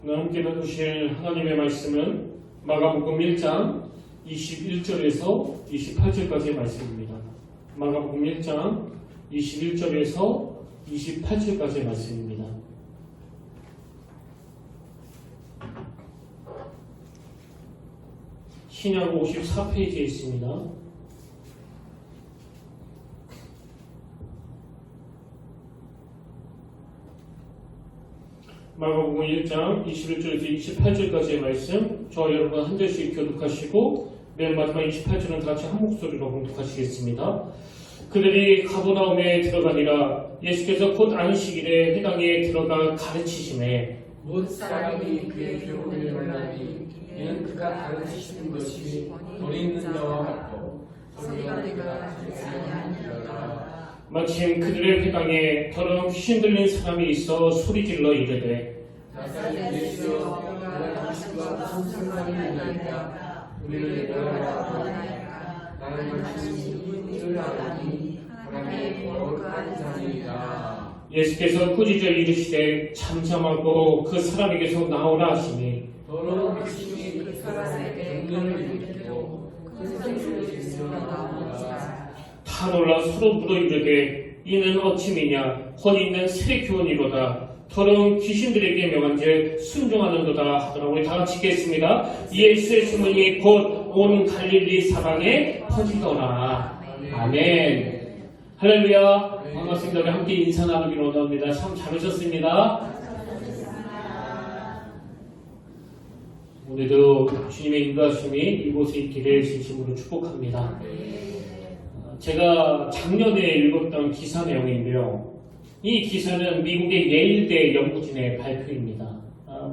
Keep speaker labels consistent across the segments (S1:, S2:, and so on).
S1: 오늘 함께 나누실 하나님의 말씀은 마가복음 1장 21절에서 28절까지의 말씀입니다. 마가복음 1장 21절에서 28절까지의 말씀입니다. 신약 54페이지에 있습니다. 마가복음 1장 21절에서 28절까지의 말씀, 저 여러분 한 절씩 교독하시고 맨 마지막 28절은 다 같이 한 목소리로 봉독하시겠습니다. 그들이 가버나움에 들어가니라. 예수께서 곧 안식일에 회당에 들어가 가르치시매
S2: 못 사람이 그의 교훈을 말하니 이는 그가 가르치시는 것이 돈 있는 자와 같고 소리가 내가 듣지 아니하니라.
S1: 마침 그들의 회당에 더러운 귀신 들린 사람이 있어 소리질러 이르되
S2: 나사렛에서 내가 당신과 무슨 상관이 있나이까 우리를 내가 원하니까 나는 당신이 누구인 줄 아니 하나님의 거룩한 자니이다.
S1: 예수께서 꾸짖어 이르시되 잠잠하고 그 사람에게서 나오라 하시니
S2: 더러운 귀신이 그 사람에게 경련을 일으키고 큰 소리를 지르며 나오니라.
S1: 다 놀라 서로 물어 이르되 이는 어찌미냐 권 있는 새 교훈이로다. 더러운 귀신들에게 명한즉 순종하는도다 하더라. 우리 다 같이 읽겠습니다. 예수의 주문이 곧 온 갈릴리 사방에 퍼지더라. 아멘. 할렐루야. 반갑습니다. 우리 함께 인사 나누기로 원합니다. 참 잘하셨습니다. 오늘도 주님의 인도하심이 이곳에 있기를 진심으로 축복합니다. 제가 작년에 읽었던 기사 내용인데요. 이 기사는 미국의 예일대 연구진의 발표입니다.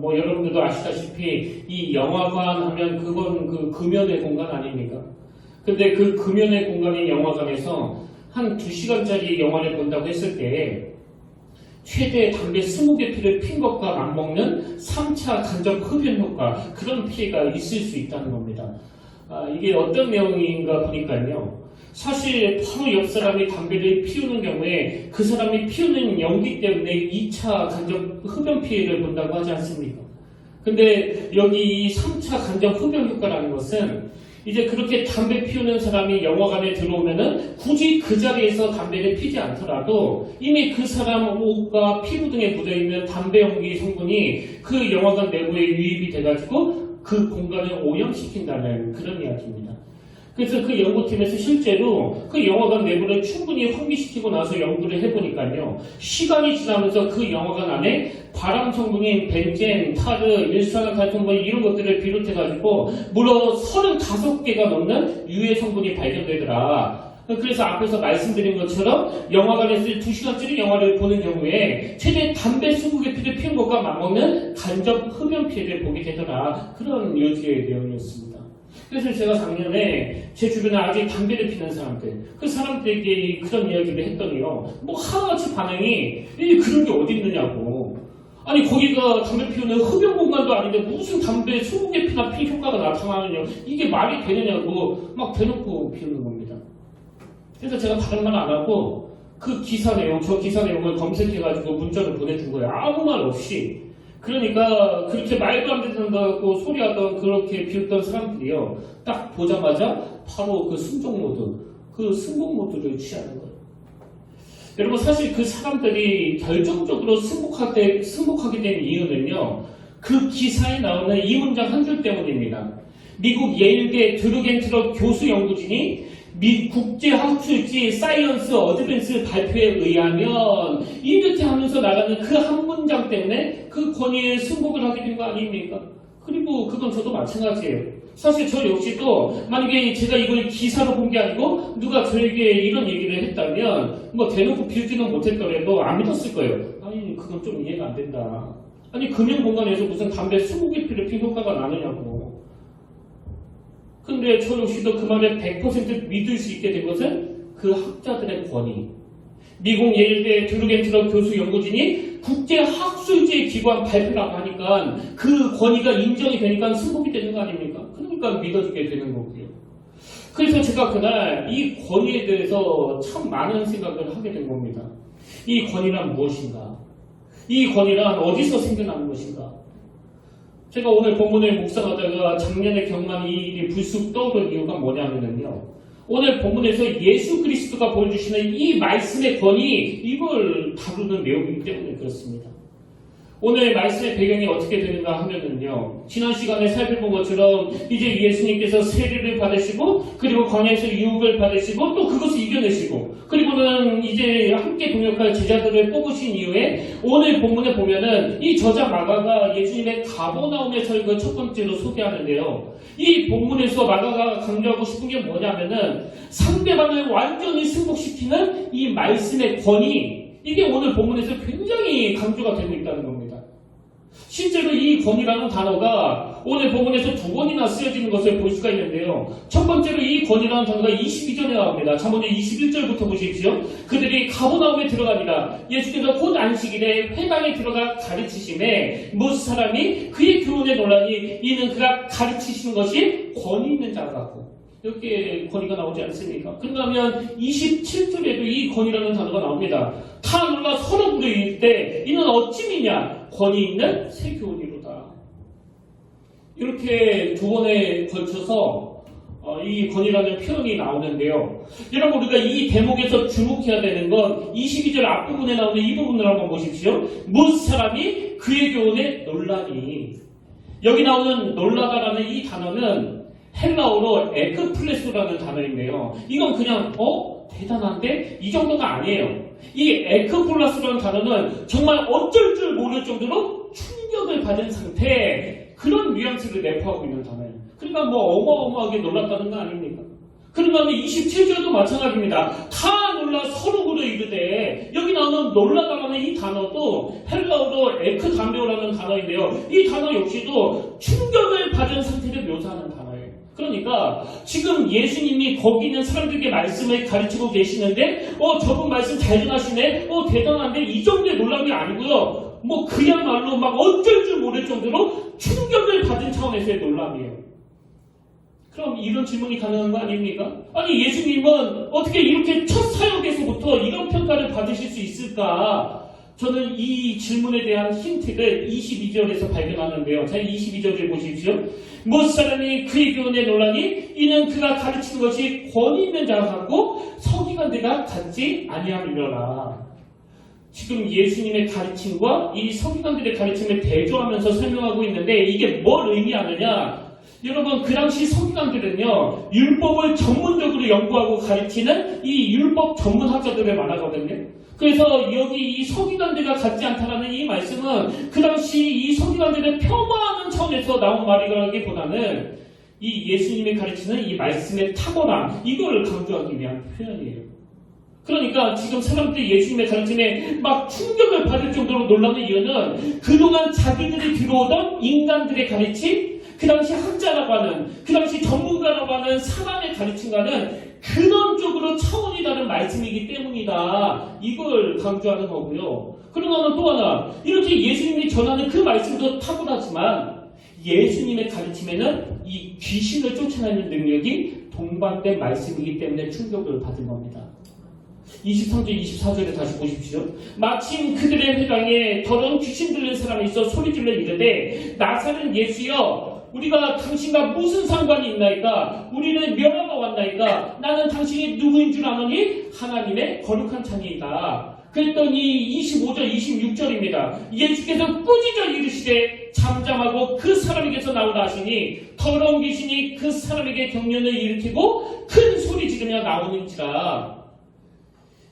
S1: 여러분들도 아시다시피 이 영화관 하면 그건 그 금연의 공간 아닙니까? 근데 그 금연의 공간인 영화관에서 한 2시간짜리 영화를 본다고 했을 때 최대 담배 20개 피를 핀 것과 맞먹는 3차 간접 흡연 효과, 그런 피해가 있을 수 있다는 겁니다. 이게 어떤 내용인가 보니까요. 사실 바로 옆 사람이 담배를 피우는 경우에 그 사람이 피우는 연기 때문에 2차 간접 흡연 피해를 본다고 하지 않습니까? 근데 여기 이 3차 간접 흡연 효과라는 것은 이제 그렇게 담배 피우는 사람이 영화관에 들어오면은 굳이 그 자리에서 담배를 피지 않더라도 이미 그 사람 옷과 피부 등에 묻어있는 담배 연기 성분이 그 영화관 내부에 유입이 돼가지고 그 공간을 오염시킨다는 그런 이야기입니다. 그래서 그 연구팀에서 실제로 그 영화관 내부를 충분히 환기시키고 나서 연구를 해보니까요. 시간이 지나면서 그 영화관 안에 발암 성분인 벤젠, 타르, 일산화탄소 이런 것들을 비롯해가지고 무려 35개가 넘는 유해 성분이 발견되더라. 그래서 앞에서 말씀드린 것처럼 영화관에서 2시간짜리 영화를 보는 경우에 최대 담배 20개 피를 피운 것과 맞먹는 간접 흡연 피해를 보게 되더라. 그런 요지의 내용이었습니다. 그래서 제가 작년에 제 주변에 아직 담배를 피는 사람들, 그 사람들에게 그런 이야기를 했더니요. 하나같이 반응이 그런 게 어디 있느냐고. 아니 거기가 담배 피우는 흡연 공간도 아닌데 무슨 담배 20개 피나 피 효과가 나타나느냐. 이게 말이 되느냐고 막 대놓고 피우는 겁니다. 그래서 제가 다른 말 안 하고 그 기사 내용, 저 기사 내용을 검색해가지고 문자를 보내준 거예요. 아무 말 없이. 그러니까 그렇게 말도 안 된다고 소리하던 그렇게 비웃던 사람들이요. 딱 보자마자 바로 그 순종 모드, 그 승복 모드를 취하는 거예요. 여러분 사실 그 사람들이 결정적으로 승복하게 된 이유는요. 그 기사에 나오는 이 문장 한 줄 때문입니다. 미국 예일대 드루겐트럭 교수 연구진이 미 국제학술지 사이언스 어드밴스 발표에 의하면 이렇게 하면서 나가는 그 한 문장 때문에 그 권위에 승복을 하게 된 거 아닙니까? 그리고 그건 저도 마찬가지예요. 사실 저 역시도 만약에 제가 이걸 기사로 본 게 아니고 누가 저에게 이런 얘기를 했다면 대놓고 비우지는 못했더라도 안 믿었을 거예요. 아니 그건 좀 이해가 안 된다. 아니 금연 공간에서 무슨 담배 20개 피를 핀 효과가 나느냐고. 근데 저 역시도 그 말에 100% 믿을 수 있게 된 것은 그 학자들의 권위. 미국 예일대 드루겐트럭 교수 연구진이 국제학술지 기관 발표라고 하니까 그 권위가 인정이 되니까 승복이 되는 거 아닙니까? 그러니까 믿어주게 되는 거고요. 그래서 제가 그날 이 권위에 대해서 참 많은 생각을 하게 된 겁니다. 이 권위란 무엇인가? 이 권위란 어디서 생겨나는 것인가? 제가 오늘 본문을 묵상하다가 작년에 경험한 이 일이 불쑥 떠오른 이유가 뭐냐면요. 오늘 본문에서 예수 그리스도가 보여주시는 이 말씀의 권위, 이걸 다루는 내용이기 때문에 그렇습니다. 오늘 말씀의 배경이 어떻게 되는가 하면은요, 지난 시간에 살펴본 것처럼 이제 예수님께서 세례를 받으시고, 그리고 광야에서 유혹을 받으시고, 또 그것을 이겨내시고, 그리고는 이제 함께 동역할 제자들을 뽑으신 이후에 오늘 본문에 보면은 이 저자 마가가 예수님의 가버나움의 설교 첫 번째로 소개하는데요. 이 본문에서 마가가 강조하고 싶은 게 뭐냐면은 상대방을 완전히 승복시키는 이 말씀의 권위, 이게 오늘 본문에서 굉장히 강조가 되고 있다는 겁니다. 실제로 이 권위라는 단어가 오늘 본문에서 두 번이나 쓰여지는 것을 볼 수가 있는데요. 첫 번째로 이 권위라는 단어가 22절에 나옵니다. 자, 먼저 21절부터 보십시오. 그들이 가버나움에 들어갑니다. 예수께서 곧 안식일에 회당에 들어가 가르치심에 무슨 사람이 그의 교훈에 놀라니 이는 그가 가르치시는 것이 권위 있는 자 같고, 이렇게 권위가 나오지 않습니까? 그러면 27절에도 이 권위라는 단어가 나옵니다. 다 놀라 서로 부르일 때 이는 어찌미냐 권위 있는 새 교훈이로다. 이렇게 두 번에 걸쳐서 이 권위라는 표현이 나오는데요. 여러분, 우리가 이 대목에서 주목해야 되는 건 22절 앞부분에 나오는 이 부분을 한번 보십시오. 무슨 사람이 그의 교훈에 놀라니. 여기 나오는 놀라다라는 이 단어는 헬라어로 에크플레소라는 단어인데요. 이건 그냥 대단한데 이 정도가 아니에요. 이 에크플라스라는 단어는 정말 어쩔 줄 모를 정도로 충격을 받은 상태, 그런 뉘앙스를 내포하고 있는 단어예요. 그러니까 뭐 어마어마하게 놀랐다는 거 아닙니까? 그러면 27절도 마찬가지입니다. 다 놀라 서로 그러 이르되, 여기 나오는 놀라다라는 이 단어도 헬라어로 에크담베오라는 단어인데요. 이 단어 역시도 충격을 받은 상태를 묘사하는 단어예요. 그러니까 지금 예수님이 거기 있는 사람들에게 말씀을 가르치고 계시는데 저분 말씀 잘 전하시네, 대단한데, 이 정도의 놀람이 아니고요. 뭐 그야말로 막 어쩔 줄 모를 정도로 충격을 받은 차원에서의 놀람이에요. 그럼 이런 질문이 가능한 거 아닙니까? 아니, 예수님은 어떻게 이렇게 첫 사역에서부터 이런 평가를 받으실 수 있을까? 저는 이 질문에 대한 힌트를 22절에서 발견하는데요. 자, 22절을 보십시오. 무슨 사람이 그의 교훈에 놀라니 이는 그가 가르치는 것이 권위 있는 자가 같고 서기관들과 같지 아니함이로라. 지금 예수님의 가르침과 이 서기관들의 가르침을 대조하면서 설명하고 있는데, 이게 뭘 의미하느냐? 여러분, 그 당시 서기관들은요, 율법을 전문적으로 연구하고 가르치는 이 율법 전문학자들을 말하거든요. 그래서 여기 이 서기관들과 같지 않다라는 이 말씀은 그 당시 이 서기관들을 폄하하는 차원에서 나온 말이라기보다는 이 예수님이 가르치는 이 말씀의 탁월함, 이걸 강조하기 위한 표현이에요. 그러니까 지금 사람들이 예수님의 가르침에 막 충격을 받을 정도로 놀라는 이유는 그동안 자기들이 들어오던 인간들의 가르침, 그 당시 학자라고 하는, 그 당시 전문가라고 하는 사람의 가르침과는 근원적으로 차원이 다른 말씀이기 때문이다. 이걸 강조하는 거고요. 그러나 또 하나, 이렇게 예수님이 전하는 그 말씀도 탁월하지만 예수님의 가르침에는 이 귀신을 쫓아내는 능력이 동반된 말씀이기 때문에 충격을 받은 겁니다. 23절, 24절에 다시 보십시오. 마침 그들의 회당에 더러운 귀신 들린 사람이 있어 소리질러 이르되 나사렛 예수여, 우리가 당신과 무슨 상관이 있나이까? 우리는 멸하러 왔나이까? 나는 당신이 누구인 줄 아노니 하나님의 거룩한 자니이다. 그랬더니 25절, 26절입니다. 예수께서 꾸짖어 이르시되 잠잠하고 그 사람에게서 나오라 하시니 더러운 귀신이 그 사람에게 경련을 일으키고 큰 소리 지르며 나오는지라.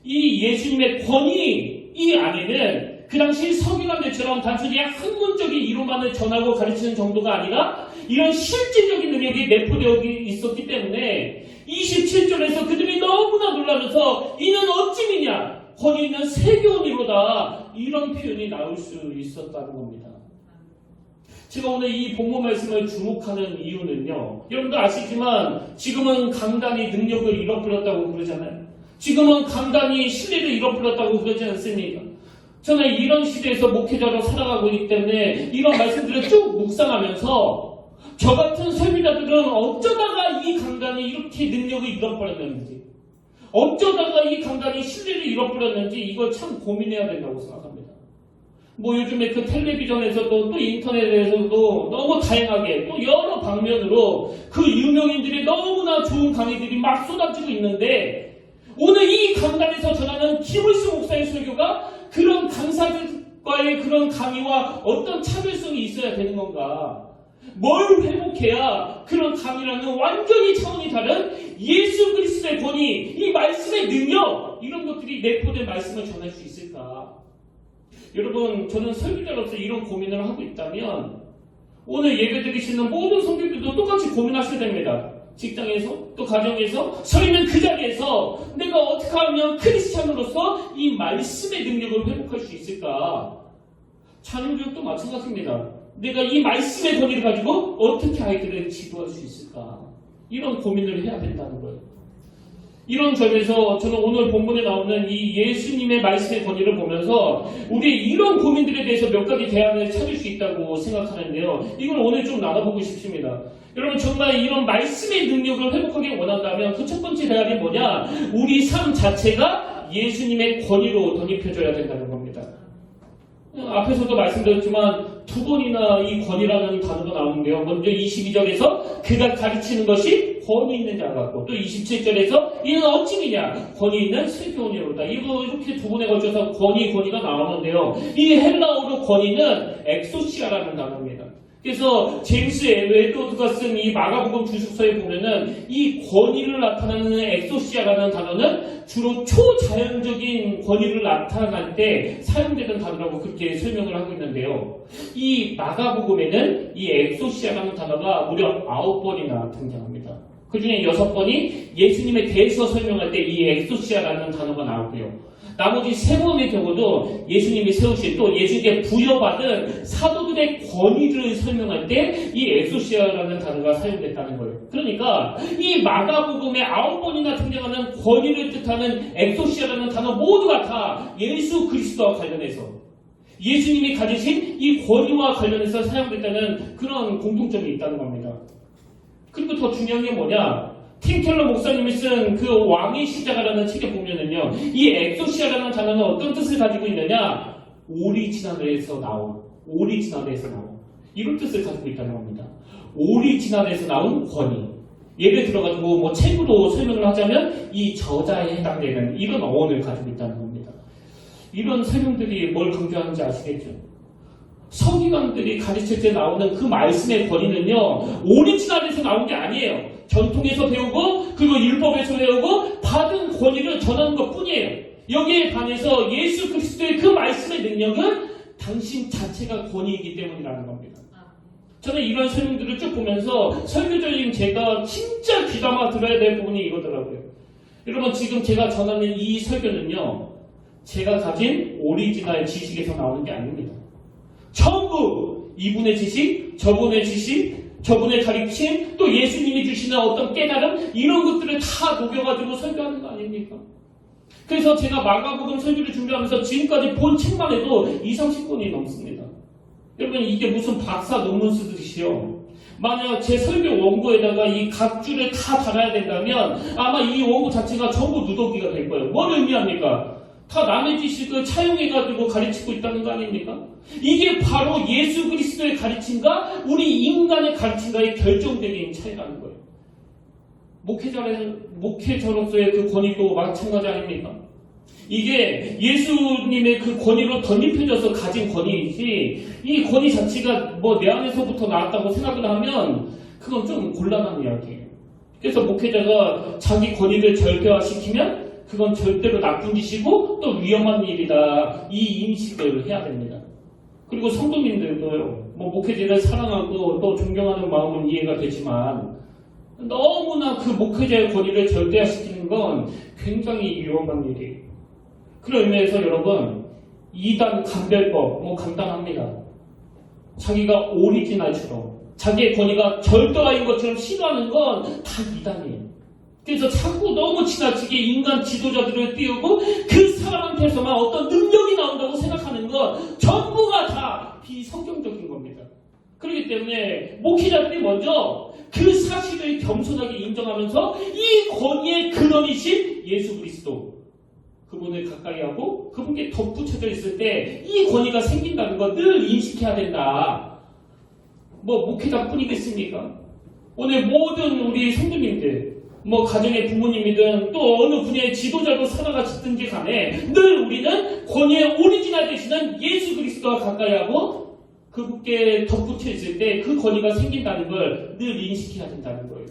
S1: 이 예수님의 권위, 이 안에는 그 당시 서기관들처럼 단순히 학문적인 이론만을 전하고 가르치는 정도가 아니라 이런 실질적인 능력이 내포되어 있었기 때문에 27절에서 그들이 너무나 놀라면서 이는 어찌미냐 권위 있는 새 교훈이로다, 이런 표현이 나올 수 있었다는 겁니다. 제가 오늘 이 본문 말씀을 주목하는 이유는요, 여러분도 아시지만 지금은 강단이 능력을 잃어버렸다고 그러잖아요. 지금은 강단이 신뢰를 잃어버렸다고 그러지 않습니까? 저는 이런 시대에서 목회자로 살아가고 있기 때문에 이런 말씀들을 쭉 묵상하면서 저 같은 설교자들은 어쩌다가 이 강단이 이렇게 능력을 잃어버렸는지, 어쩌다가 이 강단이 신뢰를 잃어버렸는지, 이걸 참 고민해야 된다고 생각합니다. 뭐 요즘에 그 텔레비전에서도 또 인터넷에서도 너무 다양하게 또 여러 방면으로 그 유명인들의 너무나 좋은 강의들이 막 쏟아지고 있는데 오늘 이 강단에서 전하는 김을수 목사의 설교가 그런 강사들과의 그런 강의와 어떤 차별성이 있어야 되는 건가? 뭘 회복해야 그런 강의라는 완전히 차원이 다른 예수 그리스도의 권위, 이 말씀의 능력 이런 것들이 내포된 말씀을 전할 수 있을까? 여러분, 저는 설교자로서 이런 고민을 하고 있다면 오늘 예배 드리시는 모든 성도들도 똑같이 고민하셔야 됩니다. 직장에서 또 가정에서 서 있는 그 자리에서 내가 어떻게 하면 크리스찬으로서 이 말씀의 능력을 회복할 수 있을까? 자녀교육도 마찬가지입니다. 내가 이 말씀의 권위를 가지고 어떻게 아이들을 지도할 수 있을까? 이런 고민을 해야 된다는 거예요. 이런 점에서 저는 오늘 본문에 나오는 이 예수님의 말씀의 권위를 보면서 우리 이런 고민들에 대해서 몇 가지 대안을 찾을 수 있다고 생각하는데요. 이걸 오늘 좀 나눠보고 싶습니다. 여러분 정말 이런 말씀의 능력을 회복하기 원한다면 그 첫 번째 대안이 뭐냐? 우리 삶 자체가 예수님의 권위로 덧입혀져야 된다는 겁니다. 앞에서도 말씀드렸지만 두 번이나 이 권위라는 단어가 나오는데요. 먼저 22절에서 그가 가르치는 것이 권위 있는 자 같고 또 27절에서 이는 어찌미냐 권위 있는 슬기온이로다. 이렇게 두 번에 걸쳐서 권위가 나오는데요. 이 헬라어로 권위는 엑소시아라는 단어입니다. 그래서 제임스 웨드워드가 쓴 이 마가복음 주석서에 보면은 이 권위를 나타내는 엑소시아라는 단어는 주로 초자연적인 권위를 나타낼 때 사용되는 단어라고 그렇게 설명을 하고 있는데요. 이 마가복음에는 이 엑소시아라는 단어가 무려 9번이나 등장합니다. 그 중에 6번이 예수님에 대해서 설명할 때 이 엑소시아라는 단어가 나오고요. 나머지 3번의 경우도 예수님이 세우신 또 예수님께 부여받은 사도들의 권위를 설명할 때 이 엑소시아라는 단어가 사용됐다는 거예요. 그러니까 이 마가복음에 9번이나 등장하는 권위를 뜻하는 엑소시아라는 단어 모두가 다 예수 그리스도와 관련해서 예수님이 가지신 이 권위와 관련해서 사용됐다는 그런 공통점이 있다는 겁니다. 그리고 더 중요한 게 뭐냐? 팀 켈러 목사님이 쓴 그 왕의 십자가라는 책에 보면은요, 이 엑소시아라는 단어는 어떤 뜻을 가지고 있느냐? 오리지널에서 나온 이런 뜻을 가지고 있다는 겁니다. 오리지널에서 나온 권위. 예를 들어가지고 뭐 책으로 설명을 하자면 이 저자에 해당되는 이런 어원을 가지고 있다는 겁니다. 이런 설명들이 뭘 강조하는지 아시겠죠? 서기관들이 가르칠 때 나오는 그 말씀의 권위는요, 오리지널에서 나온 게 아니에요. 전통에서 배우고 그리고 율법에서 배우고 받은 권위를 전하는 것 뿐이에요. 여기에 반해서 예수 그리스도의 그 말씀의 능력은 당신 자체가 권위이기 때문이라는 겁니다. 저는 이런 설명들을 쭉 보면서 설교적인 제가 진짜 귀담아 들어야 될 부분이 이거더라고요. 여러분 지금 제가 전하는 이 설교는요, 제가 가진 오리지널 지식에서 나오는 게 아닙니다. 전부 이분의 지식, 저분의 지식, 저분의 가르침, 또 예수님이 주시는 어떤 깨달음 이런 것들을 다 녹여가지고 설교하는 거 아닙니까? 그래서 제가 마가복음 설교를 준비하면서 지금까지 본 책만 해도 20-30권이 넘습니다. 여러분 이게 무슨 박사 논문 쓰듯이요. 만약 제 설교 원고에다가 이 각 줄을 다 달아야 된다면 아마 이 원고 자체가 전부 누더기가 될 거예요. 뭘 의미합니까? 다 남의 지식을 차용해가지고 가르치고 있다는 거 아닙니까? 이게 바로 예수 그리스도의 가르침과 우리 인간의 가르침과의 결정적인 차이라는 거예요. 목회자로서의 그 권위도 마찬가지 아닙니까? 이게 예수님의 그 권위로 덧입혀져서 가진 권위이지 이 권위 자체가 뭐 내 안에서부터 나왔다고 생각을 하면 그건 좀 곤란한 이야기예요. 그래서 목회자가 자기 권위를 절대화시키면 그건 절대로 나쁜 짓이고 또 위험한 일이다. 이 인식을 해야 됩니다. 그리고 성도님들도요. 뭐 목회자를 사랑하고 또 존경하는 마음은 이해가 되지만 너무나 그 목회자의 권위를 절대화시키는 건 굉장히 위험한 일이에요. 그런 의미에서 여러분 2단 감별법 뭐 감당합니다. 자기가 오리지널처럼 자기의 권위가 절대화인 것처럼 시도하는 건 다 2단이에요. 그래서 자꾸 너무 지나치게 인간 지도자들을 띄우고 그 사람한테서만 어떤 능력이 나온다고 생각하는 건 전부가 다 비성경적인 겁니다. 그렇기 때문에 목회자들이 먼저 그 사실을 겸손하게 인정하면서 이 권위의 근원이신 예수 그리스도 그분을 가까이 하고 그분께 덧붙여져 있을 때 이 권위가 생긴다는 거 늘 인식해야 된다. 뭐 목회자뿐이겠습니까? 오늘 모든 우리 성도님들, 뭐 가정의 부모님이든 또 어느 분야의 지도자로 살아가시든지 간에 늘 우리는 권위의 오리지널 되시는 예수 그리스도와 가까이 하고 그분께 덧붙여 있을 때 그 권위가 생긴다는 걸 늘 인식해야 된다는 거예요.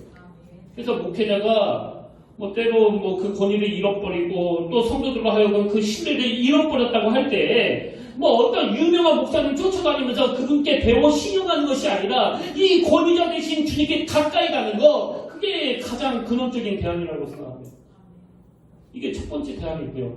S1: 그래서 목회자가 뭐 때로 뭐 그 권위를 잃어버리고 또 성도들로 하여금 그 신뢰를 잃어버렸다고 할 때 뭐 어떤 유명한 목사님 쫓아다니면서 그분께 배워 신용하는 것이 아니라 이 권위자 되신 주님께 가까이 가는 거, 그게 가장 근원적인 대안이라고 생각합니다. 이게 첫 번째 대안이고요.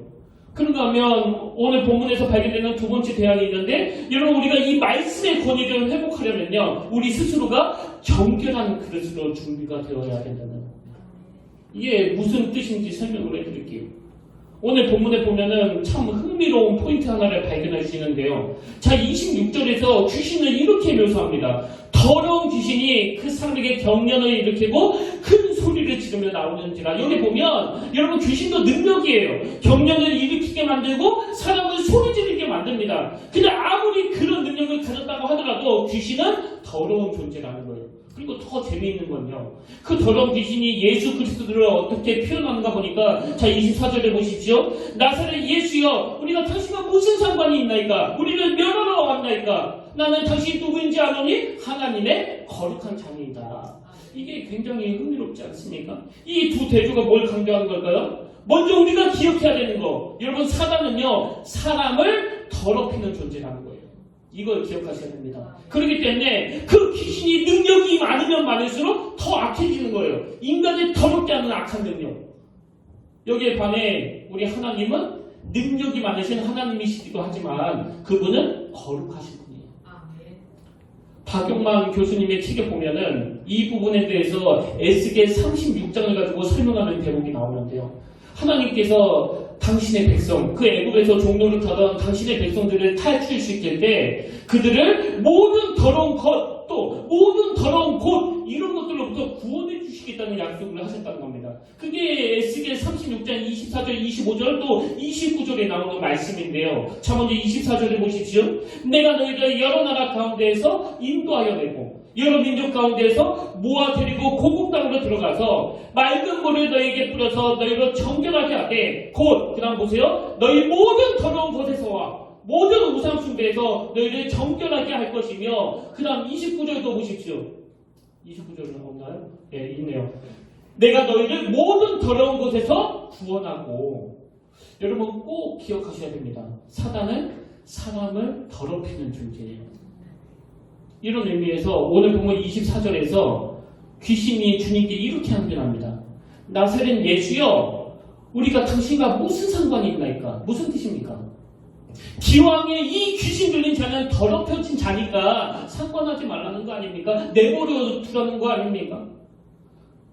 S1: 그런가 하면 오늘 본문에서 발견되는 두 번째 대안이 있는데, 여러분 우리가 이 말씀의 권위를 회복하려면요, 우리 스스로가 정결한 그릇으로 준비가 되어야 된다는 겁니다. 이게 무슨 뜻인지 설명을 해드릴게요. 오늘 본문에 보면은 참 흥미로운 포인트 하나를 발견할 수 있는데요. 자, 26절에서 귀신을 이렇게 묘사합니다. 더러운 귀신이 그 사람에게 경련을 일으키고 큰 소리를 지르며 나오는지라. 여기 보면 여러분 귀신도 능력이에요. 경련을 일으키게 만들고 사람을 소리 지르게 만듭니다. 근데 아무리 그런 능력을 가졌다고 하더라도 귀신은 더러운 존재라는 거예요. 그리고 더 재미있는 건요, 그 더러운 귀신이 예수 그리스도를 어떻게 표현하는가 보니까, 자 24절에 보십시오. 나사렛 예수여, 우리가 당신과 무슨 상관이 있나이까? 우리를 멸하러 왔나이까? 나는 당신 누구인지 아노니 하나님의 거룩한 자니이다. 이게 굉장히 흥미롭지 않습니까? 이 두 대조가 뭘 강조하는 걸까요? 먼저 우리가 기억해야 되는 거, 여러분 사단은요 사람을 더럽히는 존재라는 거예요. 이걸 기억하셔야 됩니다. 그렇기 때문에 그 귀신이 능력이 많으면 많을수록 더 악해지는 거예요. 인간을 더럽게 하는 악한 능력. 여기에 반해 우리 하나님은 능력이 많으신 하나님이시기도 하지만 그분은 거룩하신 분이에요. 박용만 교수님의 책에 보면은 이 부분에 대해서 에스겔 36장을 가지고 설명하는 대목이 나오는데요. 하나님께서 당신의 백성, 그 애굽에서 종노릇 하던 당신의 백성들을 탈출시킬 때 그들을 모든 더러운 것, 또 모든 더러운 곳, 이런 것들로부터 구원해 주시겠다는 약속을 하셨다는 겁니다. 그게 에스겔 36장 24절, 25절 또 29절에 나오는 말씀인데요. 자, 먼저 24절에 보십시오. 내가 너희를 여러 나라 가운데에서 인도하여 내고 여러 민족 가운데에서 모아 데리고 고국 땅으로 들어가서 맑은 물을 너희에게 뿌려서 너희를 정결하게 하되 곧, 그 다음 보세요. 너희 모든 더러운 곳에서와 모든 우상 숭배에서 너희를 정결하게 할 것이며, 그 다음 29절도 보십시오. 29절은 없나요? 네, 있네요. 내가 너희를 모든 더러운 곳에서 구원하고. 여러분 꼭 기억하셔야 됩니다. 사단은 사람을 더럽히는 존재예요. 이런 의미에서 오늘 보면 24절에서 귀신이 주님께 이렇게 항변합니다. 나사렛 예수여, 우리가 당신과 무슨 상관이 있나이까? 무슨 뜻입니까? 기왕에 이 귀신 들린 자는 더럽혀진 자니까 상관하지 말라는 거 아닙니까? 내버려 두라는 거 아닙니까?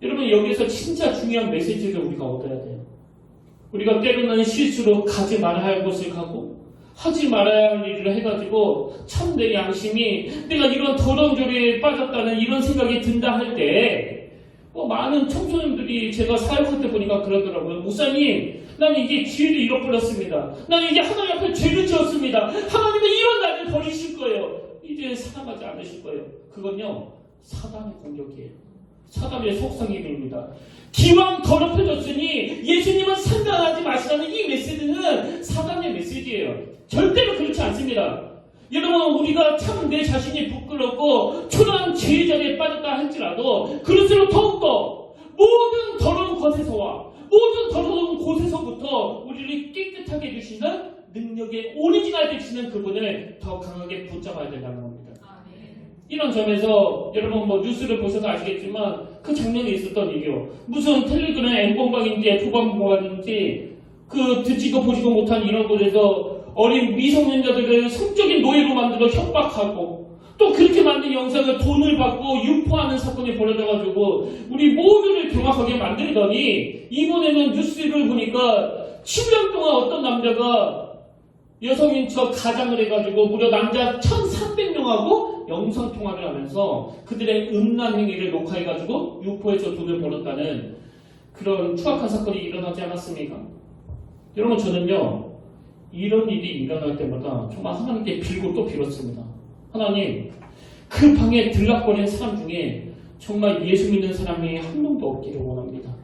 S1: 여러분 여기서 진짜 중요한 메시지를 우리가 얻어야 돼요. 우리가 때로는 실수로 가지 말아야 할 곳을 가고 하지 말아야 할 일을 해가지고 참 내 양심이 내가 이런 더러운 조리에 빠졌다는 이런 생각이 든다 할 때 많은 청소년들이 제가 사역할 때 보니까 그러더라고요. 목사님, 나는 이제 기회를 잃어버렸습니다. 나는 이제 하나님 앞에 죄를 지었습니다. 하나님은 이런 나를 버리실 거예요. 이제 사랑하지 않으실 거예요. 그건요 사단의 공격이에요. 사단의 속성임입니다. 기왕 더럽혀졌으니 예수님은 상관하지 마시라는 이 메시지는 사단의 메시지예요. 절대로 그렇지 않습니다. 여러분 우리가 참 내 자신이 부끄럽고 초라한 죄의 자리에 빠졌다 할지라도 그럴수록 더욱더 모든 더러운 것에서와 모든 더러운 곳에서부터 우리를 깨끗하게 해주시는 능력의 오리지널 되시는 그분을 더 강하게 붙잡아야 된다는 겁니다. 이런 점에서 여러분 뉴스를 보셔서 아시겠지만 그 장면에 있었던 일이요. 무슨 텔레그램 N번방인지 F번방인지 그 듣지도 보지도 못한 이런 곳에서 어린 미성년자들을 성적인 노예로 만들어 협박하고 또 그렇게 만든 영상을 돈을 받고 유포하는 사건이 벌어져가지고 우리 모두를 경악하게 만들더니 이번에는 뉴스를 보니까 7년 동안 어떤 남자가 여성인 척 가장을 해가지고 무려 남자 1,300명하고 영상통화를 하면서 그들의 음란 행위를 녹화해가지고 유포해서 돈을 벌었다는 그런 추악한 사건이 일어나지 않았습니까? 여러분 저는요 이런 일이 일어날 때마다 정말 하나님께 빌고 또 빌었습니다. 하나님 그 방에 들락거리는 사람 중에 정말 예수 믿는 사람이 한 명도 없기를 원합니다.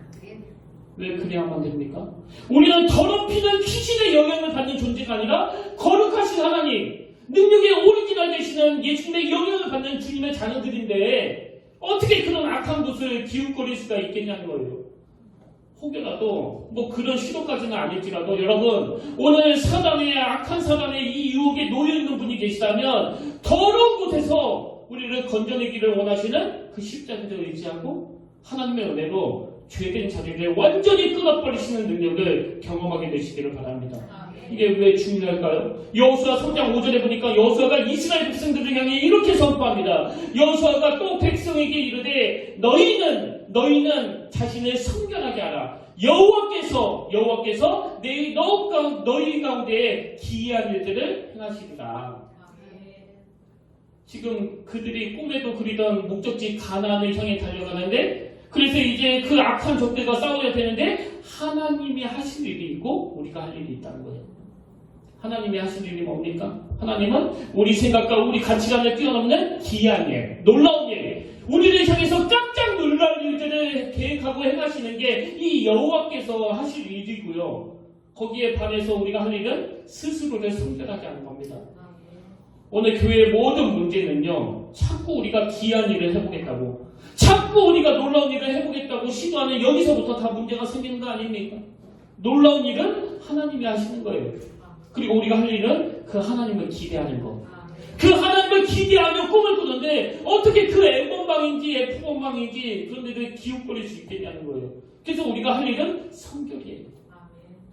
S1: 왜 그래야만 됩니까? 우리는 더럽히는 귀신의 영향을 받는 존재가 아니라 거룩하신 하나님, 능력의 오리지널 되시는 예수님의 영향을 받는 주님의 자녀들인데 어떻게 그런 악한 곳을 기웃거릴 수가 있겠냐는 거예요. 혹여라도 뭐 그런 시도까지는 아닐지라도 여러분 오늘 사단의 악한 사단의 이 유혹에 놓여있는 분이 계시다면 더러운 곳에서 우리를 건져내기를 원하시는 그 십자가를 의지하고 하나님의 은혜로 죄된 자리를 완전히 끊어버리시는 능력을 경험하게 되시기를 바랍니다. 이게 왜 중요할까요? 여호수아 3장 5절에 보니까 여호수아가 이스라엘 백성들을 향해 이렇게 선포합니다. 여호수아가 또 백성에게 이르되 너희는 자신을 성결하게 하라. 여호와께서 너희 가운데 기이한 일들을 행하시리라. 지금 그들이 꿈에도 그리던 목적지 가나안을 향해 달려가는데 그래서 이제 그 악한 적들과 싸워야 되는데 하나님이 하실 일이 있고 우리가 할 일이 있다는 거예요. 하나님이 하실 일이 뭡니까? 하나님은 우리 생각과 우리 가치관을 뛰어넘는 기이한 일, 놀라운 일, 우리를 향해서 깜짝 놀랄 일들을 계획하고 행하시는 게 이 여호와께서 하실 일이고요. 거기에 반해서 우리가 할 일은 스스로를 성결하게 하는 겁니다. 오늘 교회의 모든 문제는요, 자꾸 우리가 기이한 일을 해보겠다고, 자꾸 우리가 놀라운 일을 해보겠다고 시도하는 여기서부터 다 문제가 생기는 거 아닙니까? 놀라운 일은 하나님이 하시는 거예요. 그리고 우리가 할 일은 그 하나님을 기대하는 거. 그 하나님을 기대하며 꿈을 꾸는데 어떻게 그 M번방인지 F번방인지 그런 데를 기웃거릴 수 있겠냐는 거예요. 그래서 우리가 할 일은 성결이에요.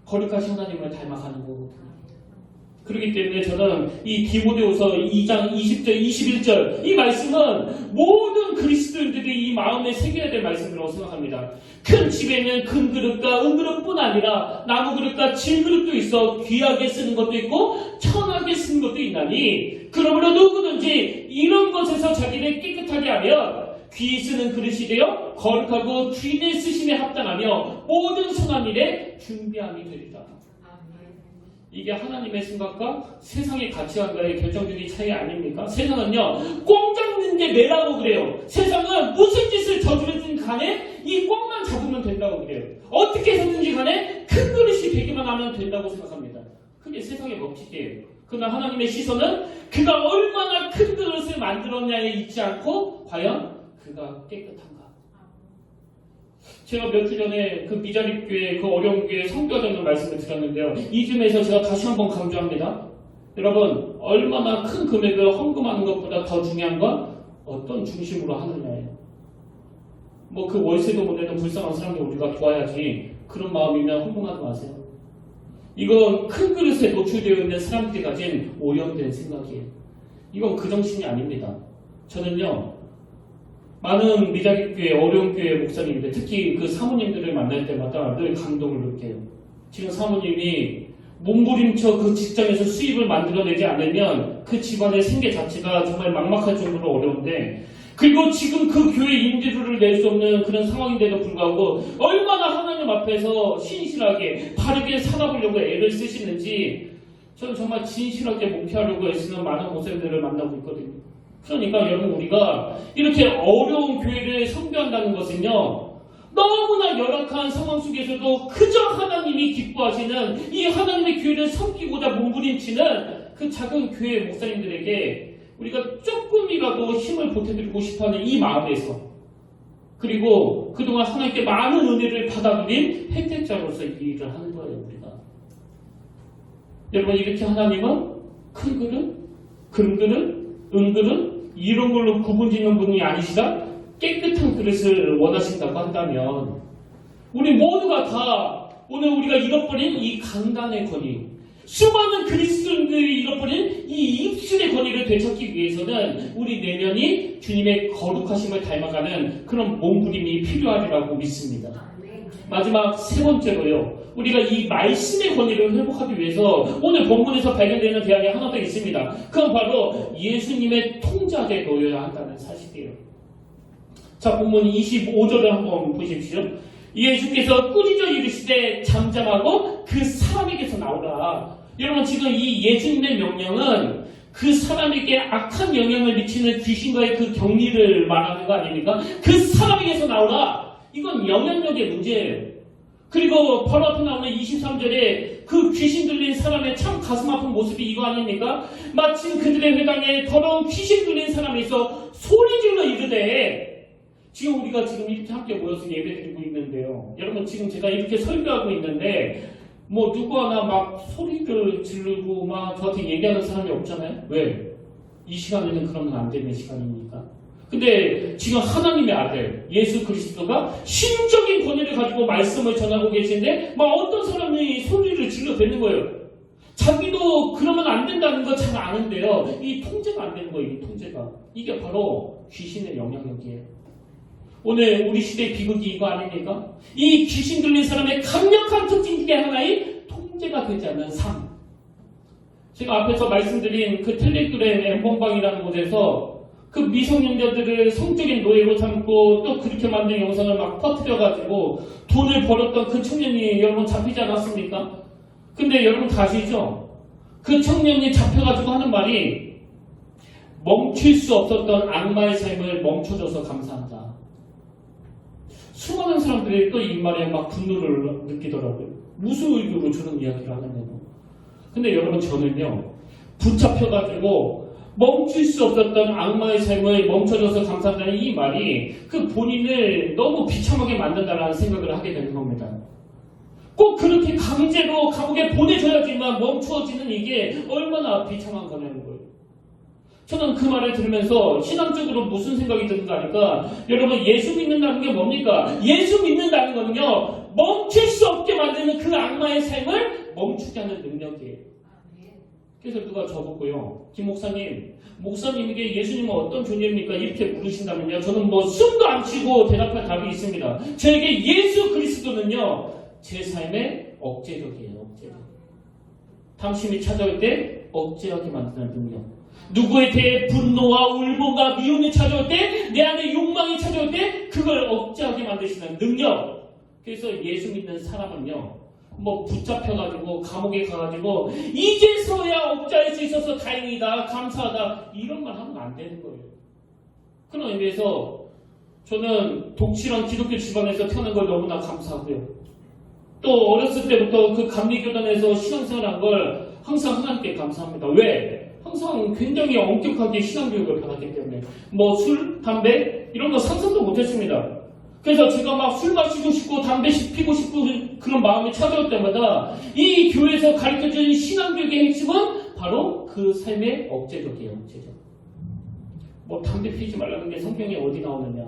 S1: 거룩하신 하나님을 닮아가는 거거든요. 그렇기 때문에 저는 이 디모데후서 2장 20절, 21절 이 말씀은 모든 그리스도인들이 이 마음에 새겨야 될 말씀이라고 생각합니다. 큰 집에는 큰 그릇과 은그릇뿐 아니라 나무 그릇과 질그릇도 있어 귀하게 쓰는 것도 있고 천하게 쓰는 것도 있나니 그러므로 누구든지 이런 것에서 자기를 깨끗하게 하면 귀히 쓰는 그릇이 되어 거룩하고 주인의 쓰심에 합당하며 모든 선한 일에 준비함이 되리라. 이게 하나님의 생각과 세상의 가치관과의 결정적인 차이 아닙니까? 세상은요, 꽝 잡는 게 매라고 그래요. 세상은 무슨 짓을 저지르든 간에 이 꽝만 잡으면 된다고 그래요. 어떻게 해서든지 간에 큰 그릇이 되기만 하면 된다고 생각합니다. 그게 세상의 법칙이에요. 그러나 하나님의 시선은 그가 얼마나 큰 그릇을 만들었냐에 있지 않고 과연 그가 깨끗한가. 제가 며칠 전에 그 미자립교회 그 어려운 교회 성교하자는 말씀을 드렸는데요. 이쯤에서 제가 다시 한번 강조합니다. 여러분 얼마나 큰 금액을 헌금하는 것보다 더 중요한 건 어떤 중심으로 하느냐예요. 뭐 그 월세도 못 내는 불쌍한 사람들 우리가 도와야지 그런 마음이면 헌금하지 마세요. 이건 큰 그릇에 노출되어 있는 사람들이 가진 오염된 생각이에요. 이건 그 정신이 아닙니다. 저는요 많은 미자립교회, 어려운 교회 목사님들, 특히 그 사모님들을 만날 때마다 늘 감동을 느껴요. 지금 사모님이 몸부림쳐 그 직장에서 수입을 만들어내지 않으면 그 집안의 생계 자체가 정말 막막할 정도로 어려운데, 그리고 지금 그 교회 임대료를 낼 수 없는 그런 상황인데도 불구하고 얼마나 하나님 앞에서 신실하게 바르게 살아보려고 애를 쓰시는지 저는 정말 진실하게 목표하려고 애쓰는 많은 목사님들을 만나고 있거든요. 그러니까 여러분 우리가 이렇게 어려운 교회를 선교한다는 것은요 너무나 열악한 상황 속에서도 그저 하나님이 기뻐하시는 이 하나님의 교회를 섬기고자 몸부림치는 그 작은 교회 목사님들에게 우리가 조금이라도 힘을 보태드리고 싶어하는 이 마음에서, 그리고 그동안 하나님께 많은 은혜를 받아들인 혜택자로서 이 일을 하는 거예요. 우리가 여러분 이렇게 하나님은 큰 그릇, 금 그릇, 은그릇 이런 걸로 구분짓는 분이 아니시다 깨끗한 그릇을 원하신다고 한다면 우리 모두가 다 오늘 우리가 잃어버린 이 강단의 권위, 수많은 그리스도인들이 잃어버린 이 입술의 권위를 되찾기 위해서는 우리 내면이 주님의 거룩하심을 닮아가는 그런 몸부림이 필요하리라고 믿습니다. 마지막 세 번째로요, 우리가 이 말씀의 권위를 회복하기 위해서 오늘 본문에서 발견되는 대안이 하나 더 있습니다. 그건 바로 예수님의 통제하에 놓여야 한다는 사실이에요. 자, 본문 25절을 한번 보십시오. 예수께서 꾸짖어 이르시되 잠잠하고 그 사람에게서 나오라. 여러분 지금 이 예수님의 명령은 그 사람에게 악한 영향을 미치는 귀신과의 그 격리를 말하는 거 아닙니까? 그 사람에게서 나오라. 이건 영향력의 문제예요. 그리고 바로 앞에 나오는 23절에 그 귀신 들린 사람의 참 가슴 아픈 모습이 이거 아닙니까? 마침 그들의 회당에 더러운 귀신 들린 사람이 있어 소리질러 이르되, 지금 우리가 지금 이렇게 함께 모여서 예배드리고 있는데요. 여러분 지금 제가 이렇게 설교하고 있는데 뭐 누구 하나 막 소리를 지르고 막 저한테 얘기하는 사람이 없잖아요. 왜? 이 시간에는 그러면 안 되는 시간이니까. 근데 지금 하나님의 아들 예수 그리스도가 신적인 권위를 가지고 말씀을 전하고 계신데 막 어떤 사람이 소리를 질러대는 거예요. 자기도 그러면 안 된다는 거 잘 아는데요. 이 통제가 안 되는 거예요. 이 통제가. 이게 바로 귀신의 영향력이에요. 오늘 우리 시대의 비극이 이거 아닙니까? 이 귀신 들린 사람의 강력한 특징 중에 하나의 통제가 되지 않는 삶. 제가 앞에서 말씀드린 그 텔레그램 엠번방이라는 곳에서 그 미성년자들을 성적인 노예로 삼고 또 그렇게 만든 영상을 막 퍼뜨려가지고 돈을 벌었던 그 청년이 여러분 잡히지 않았습니까? 근데 여러분 다 아시죠? 그 청년이 잡혀가지고 하는 말이 멈출 수 없었던 악마의 삶을 멈춰줘서 감사한다. 수많은 사람들이 또 이 말에 막 분노를 느끼더라고요. 무슨 의도로 저런 이야기를 하느냐고. 근데 여러분 저는요, 붙잡혀가지고 멈출 수 없었던 악마의 삶을 멈춰줘서 감사한다는 이 말이 그 본인을 너무 비참하게 만든다는 생각을 하게 되는 겁니다. 꼭 그렇게 강제로 감옥에 보내줘야지만 멈추어지는 이게 얼마나 비참한 거냐는 거예요. 저는 그 말을 들으면서 신앙적으로 무슨 생각이 드는가 하니까, 여러분 예수 믿는다는 게 뭡니까? 예수 믿는다는 거는요, 멈출 수 없게 만드는 그 악마의 삶을 멈추게 하는 능력이에요. 그래서 누가 저보고요, 김 목사님, 목사님에게 예수님은 어떤 존재입니까? 이렇게 물으신다면요, 저는 뭐 숨도 안 쉬고 대답할 답이 있습니다. 저에게 예수 그리스도는요, 제 삶의 억제력이에요. 억제력. 당신이 찾아올 때 억제하게 만드는 능력. 누구에 대해 분노와 울분과 미움이 찾아올 때, 내 안에 욕망이 찾아올 때 그걸 억제하게 만드시는 능력. 그래서 예수 믿는 사람은요, 뭐 붙잡혀가지고 감옥에 가가지고 이제서야 억제할 수 있어서 다행이다, 감사하다, 이런 말 하면 안 되는 거예요. 그런 의미에서 저는 독실한 기독교 집안에서 태어난 걸 너무나 감사하고요. 또 어렸을 때부터 그 감리교단에서 신앙생활한 걸 항상 하나님께 감사합니다. 왜? 항상 굉장히 엄격하게 신앙교육을 받았기 때문에 뭐 술, 담배 이런 거 상상도 못했습니다. 그래서 제가 막 술 마시고 싶고 담배 피고 싶고 그런 마음이 찾아올 때마다 이 교회에서 가르쳐주는 신앙교육의 핵심은 바로 그 삶의 억제력이에요. 억제력. 뭐 담배 피지 말라는 게 성경에 어디 나오느냐,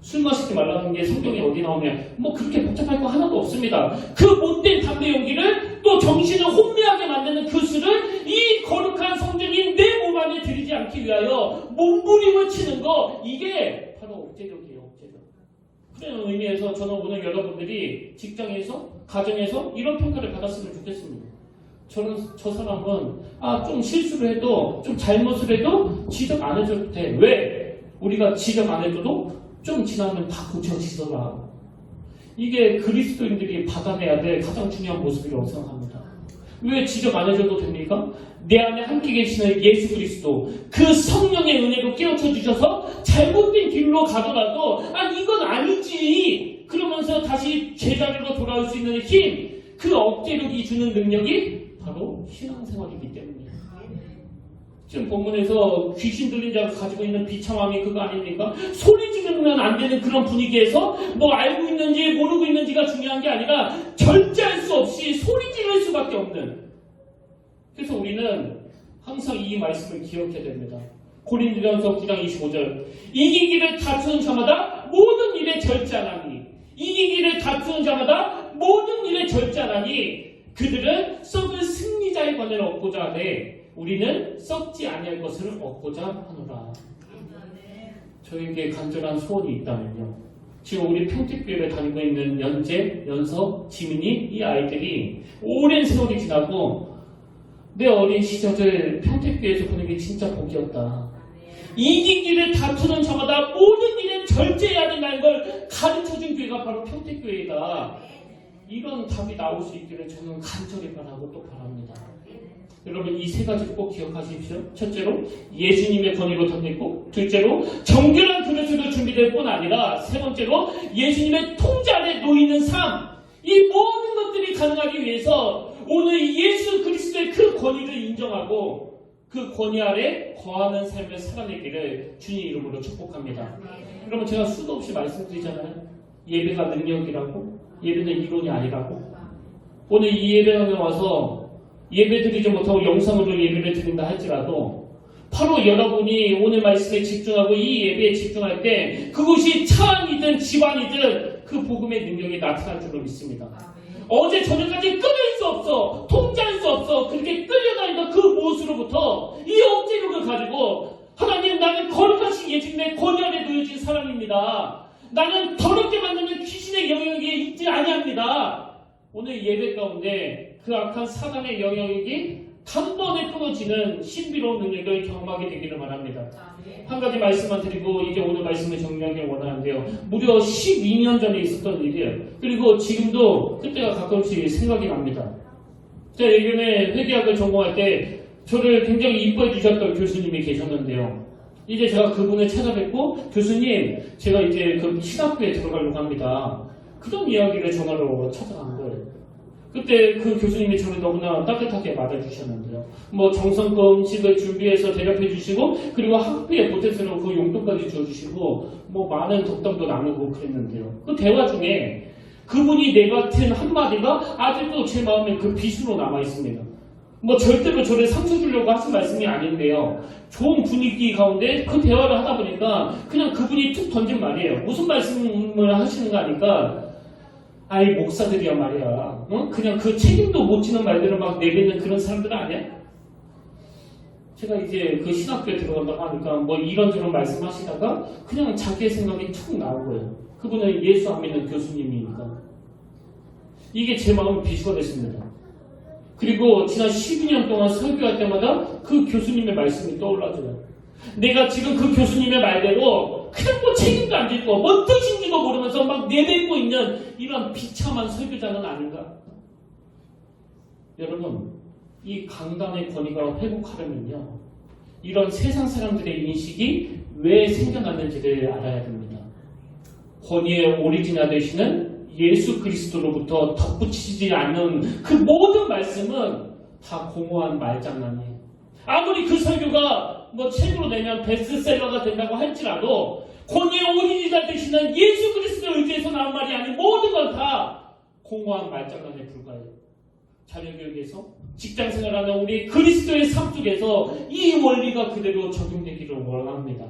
S1: 술 마시지 말라는 게 성경에 어디 나오냐, 뭐 그렇게 복잡할 거 하나도 없습니다. 그 못된 담배 용기를 또 정신을 혼미하게 만드는 그 술을 이 거룩한 성전인 내 몸 안에 들이지 않기 위하여 몸부림을 치는 거, 이게 바로 억제력이에요. 억제력. 그런 의미에서 저는 오늘 여러분들이 직장에서, 가정에서 이런 평가를 받았으면 좋겠습니다. 저 사람은 좀 실수를 해도, 좀 잘못을 해도 지적 안 해줘도 돼. 왜? 우리가 지적 안 해줘도 좀 지나면 다 고쳐지더라. 이게 그리스도인들이 받아내야 될 가장 중요한 모습이라고 생각합니다. 왜 지적 안 해줘도 됩니까? 내 안에 함께 계시는 예수 그리스도, 그 성령의 은혜로 깨우쳐 주셔서 잘못된 길로 가더라도 이건 아니지 그러면서 다시 제자리로 돌아올 수 있는 힘, 그 억제력이 주는 능력이 바로 신앙생활이기 때문이에요. 지금 본문에서 귀신 들린 자가 가지고 있는 비참함이 그거 아닙니까? 소리 지르면 안 되는 그런 분위기에서 뭐 알고 있는지 모르고 있는지가 중요한 게 아니라 절제할 수 없이 소리 지를 수밖에 없는. 그래서 우리는 항상 이 말씀을 기억해야 됩니다. 고린도전서 9장 25절, 이기기를 다투는 자마다 모든 일에 절제하나니, 이기기를 다투는 자마다 모든 일에 절제하나니 그들은 썩을 승리자의 권을 얻고자 하되 우리는 썩지 아니할 것을 얻고자 하노라. 저에게 간절한 소원이 있다면요, 지금 우리 평택교회에 다니고 있는 연재, 연서, 지민이, 이 아이들이 오랜 세월이 지나고 내 어린 시절을 평택교회에서 보낸 게 진짜 복이었다. 이기기를 다투는 자마다 모든 일에 절제해야 된다는 걸 가르쳐준 교회가 바로 평택교회다. 이런 답이 나올 수 있기를 저는 간절히 바라고 또 바랍니다. 여러분 이 세 가지를 꼭 기억하십시오. 첫째로 예수님의 권위로 덧입고, 둘째로 정결한 그릇으로 준비될 뿐 아니라, 세 번째로 예수님의 통제 아래 놓이는 삶. 이 모든 것들이 가능하기 위해서 오늘 예수 그리스도의 그 권위를 인정하고 그 권위 아래 거하는 삶을 살아내기를 주님 이름으로 축복합니다. 여러분 제가 수도 없이 말씀드리잖아요. 예배가 능력이라고, 예배는 이론이 아니라고. 오늘 이 예배당에 와서 예배 드리지 못하고 영상으로 예배를 드린다 할지라도 바로 여러분이 오늘 말씀에 집중하고 이 예배에 집중할 때 그것이 차안이든 집안이든 그 복음의 능력이 나타날 줄로 믿습니다. 어제 저녁까지 끊을 수 없어, 통제할 수 없어, 그렇게 끌려다니던 그 무엇으로부터 이 억제력을 가지고 하나님, 나는 거룩하신 예수님의 권위 아래 놓여진 사람입니다. 나는 더럽게 만드는 귀신의 영역에 있지 아니합니다. 오늘 예배 가운데 그 악한 사단의 영역이 단번에 끊어지는 신비로운 능력을 경험하게 되기를 바랍니다. 한 가지 말씀만 드리고 이제 오늘 말씀을 정리하기 원하는데요. 무려 12년 전에 있었던 일이에요. 그리고 지금도 그때가 가끔씩 생각이 납니다. 제가 예전에 회계학을 전공할 때 저를 굉장히 이뻐해 주셨던 교수님이 계셨는데요. 이제 제가 그분을 찾아뵙고, 교수님, 제가 이제 그 신학교에 들어가려고 합니다. 그런 이야기를 전화로 찾아간 거예요. 그때 그 교수님이 저를 너무나 따뜻하게 맞아주셨는데요. 뭐 정성껏 음식을 준비해서 대접해 주시고, 그리고 학비에 보태스러운 그 용돈까지 주어주시고, 뭐 많은 덕담도 나누고 그랬는데요. 그 대화 중에 그분이 내뱉은 한마디가 아직도 제 마음에 그 비수로 남아있습니다. 뭐 절대로 저를 상처 주려고 하신 말씀이 아닌데요. 좋은 분위기 가운데 그 대화를 하다 보니까 그냥 그분이 툭 던진 말이에요. 무슨 말씀을 하시는가 하니까, 아이 목사들이야 말이야, 그냥 그 책임도 못 지는 말들을 막 내뱉는 그런 사람들 아니야? 제가 이제 그 신학교에 들어간다고 하니까 뭐 이런저런 말씀하시다가 그냥 자기의 생각이 툭 나온 거예요. 그분은 예수 안 믿는 교수님이니까. 이게 제 마음에 비수가 됐습니다. 그리고 지난 12년 동안 설교할 때마다 그 교수님의 말씀이 떠올라져요. 내가 지금 그 교수님의 말대로 그냥 뭐 책임도 안 짓고 뭔 뜻인지도 모르면서 막 내뱉고 있는 이런 비참한 설교자는 아닌가? 여러분, 이 강단의 권위가 회복하려면요, 이런 세상 사람들의 인식이 왜 생겨났는지를 알아야 됩니다. 권위의 오리지나 되시는 예수 그리스도로부터 덧붙이지 않는 그 모든 말씀은 다 공허한 말장난이에요. 아무리 그 설교가 뭐 책으로 내면 베스트셀러가 된다고 할지라도 권위의 오리지나 되시는 예수 그리스도를 의지해서 나온 말이 아닌 모든 건 다 공허한 말장난에 불과해요. 자녀교육에서, 직장생활하는 우리 그리스도의 삶 속에서 이 원리가 그대로 적용되기를 원합니다.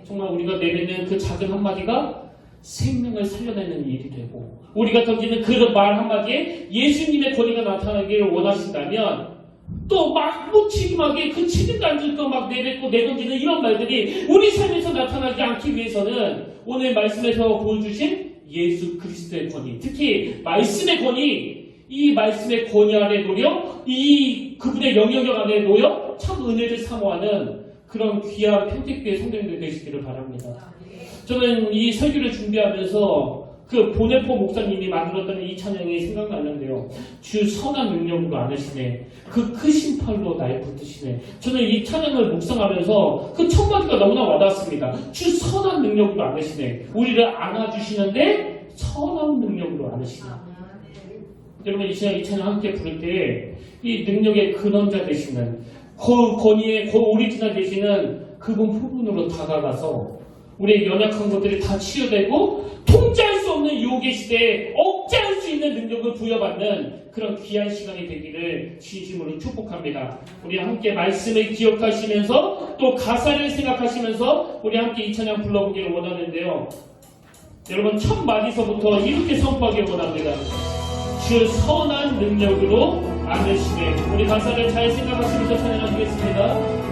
S1: 정말 우리가 내뱉는 그 작은 한마디가 생명을 살려내는 일이 되고, 우리가 던지는 그 말 한마디에 예수님의 권위가 나타나기를 원하신다면, 또 막 무책임하게 그 책임도 안 질 거 막 내뱉고 내던지는 이런 말들이 우리 삶에서 나타나지 않기 위해서는 오늘 말씀에서 보여주신 예수 그리스도의 권위, 특히 말씀의 권위, 이 말씀의 권위 아래 놓여, 이 그분의 영향력 안에 놓여 참 은혜를 사모하는 그런 귀한 평택교회 성도님들 되시기를 바랍니다. 저는 이 설교를 준비하면서 그 보네포 목사님이 만들었던 이 찬양이 생각나는데요. 주 선한 능력으로 안으시네, 그 크신 팔로 날 붙드시네. 저는 이 찬양을 묵상하면서 그 첫 마디가 너무나 와닿았습니다. 주 선한 능력으로 안으시네. 우리를 안아주시는데 선한 능력으로 안으시네. 여러분 이 찬양 함께 부를 때 이 능력의 근원자 되시는, 그 권위의 그 오리지널 되시는 그분 부분으로 다가가서 우리의 연약한 것들이 다 치유되고 통제할 수 없는 유혹의 시대에 억제할 수 있는 능력을 부여받는 그런 귀한 시간이 되기를 진심으로 축복합니다. 우리 함께 말씀을 기억하시면서 또 가사를 생각하시면서 우리 함께 이 찬양 불러보기를 원하는데요. 여러분 첫 마디서부터 이렇게 선포하기 원합니다. 주 선한 능력으로 안으시네. 우리 가사를 잘 생각하시면서 찬양하시겠습니다.